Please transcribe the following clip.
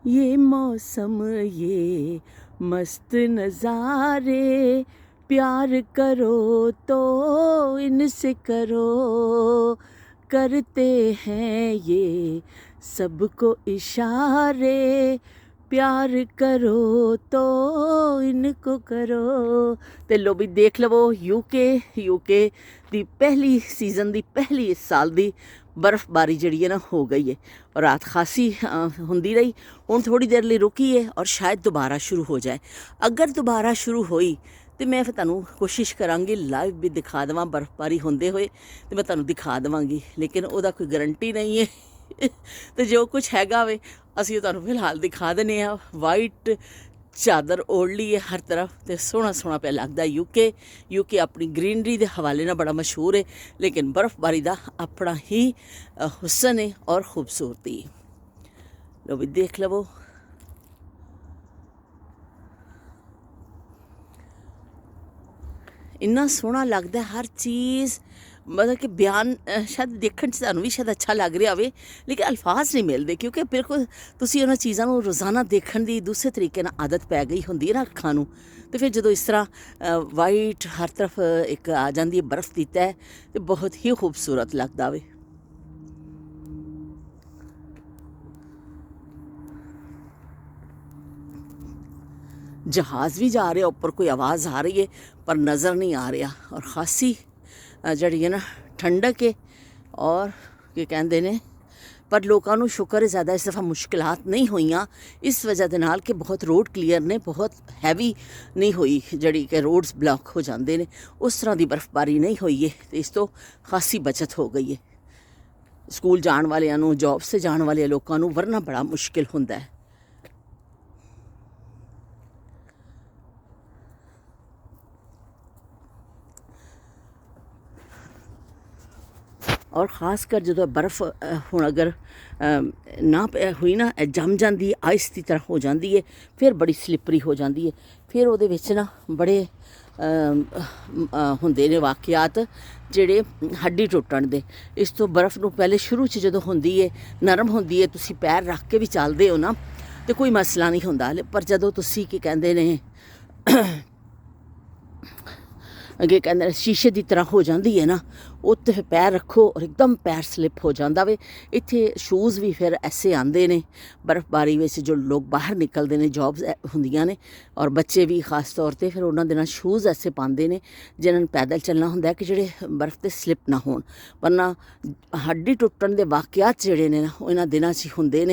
ये मौसम ये मस्त नज़ारे, प्यार करो तो इनसे करो, करते हैं ये सबको इशारे, प्यार करो तो इनको करो। ते लो भी देख लवो यूके दी पहली सीज़न दी पहली इस साल दी बर्फबारी जिहड़ी है ना हो गई है और रात खासी होंदी रही। हुण थोड़ी देर लिए रुकी है और शायद दोबारा शुरू हो जाए। अगर दोबारा शुरू होई तो मैं फिर तुहानूं कोशिश करांगी लाइव भी दिखा देवां बर्फबारी होंदे होए, तो मैं तुहानूं दिखा देवांगी, लेकिन ਉਹਦਾ कोई गारंटी नहीं है। तो जो कुछ हैगा वे असीं तुहानूं फिलहाल दिखा दिंदे आ। वाइट चादर ओढ़ ली है हर तरफ, तो सोहना सोहना पे लगता यूके अपनी ग्रीनरी के हवाले ना बड़ा मशहूर है, लेकिन बर्फबारी का अपना ही हुसन है और खूबसूरती। लो भी देख लवो। इन्ना सोहना लगता है हर चीज़, मतलब कि बयान शायद देखने तुहानूं भी शायद अच्छा लग रहा हो, लेकिन अल्फाज नहीं मिलते, क्योंकि बिल्कुल तुसीं उन्हां चीज़ां नूं रोज़ाना देखण दी दूसरे तरीके नाल आदत पै गई हुंदी है ना अखां नूं। तो फिर जो इस तरह वाइट हर तरफ एक आ जाती है बर्फ़ की तह, तो बहुत ही खूबसूरत लगता वे। जहाज़ भी जा रहा ऊपर, कोई आवाज़ आ रही है पर नज़र नहीं आ रहा, और खासी जड़ी है ना ठंडक है। और की कहते ने पर लोगों को शुक्र है ज़्यादा इस दफ़ा मुश्किलात नहीं हुई इस वजह के नाल कि बहुत रोड क्लीयर ने, बहुत हैवी नहीं हुई जड़ी कि रोड्स ब्लॉक हो जाते हैं, उस तरह की बर्फबारी नहीं हुई है। तो इस तो खासी बचत हो गई है स्कूल जाने वालों, जॉब से जाने वाले लोगों को, वरना बड़ा मुश्किल होंदा है। और ख़ास कर जो बर्फ़ हुण अगर ना हुई ना जम जाती है, आइस की तरह हो जाती है, फिर बड़ी स्लिपरी हो जाती है, फिर वो ना बड़े होंदे ने वाक़यात जिहड़े हड्डी टुटण दे। इस तो बर्फ़ नूं पहले शुरू च जो होंदी है नरम होंदी है, तुसीं पैर रख के भी चलदे हो ना तो कोई मसला नहीं होंदा, पर जदों तुसीं की कहंदे ने अगे कहते शीशे की तरह हो जाती है ना, उत्ते फिर पैर रखो और एकदम पैर स्लिप हो जाता वे। इत्थे शूज़ भी फिर ऐसे आते हैं बर्फबारी में, जो लोग बाहर निकलते हैं, जॉब्स होंदियां ने और बच्चे भी खास तौर पर, फिर उन्होंने दिनों शूज़ ऐसे पाते हैं जिन्होंने पैदल चलना होंदा कि जोड़े बर्फ़ से स्लिप ना होण, वरना हड्डी टुटण के वाक़यात जोड़े ने ना इन्हां दिनां च होंदे ने।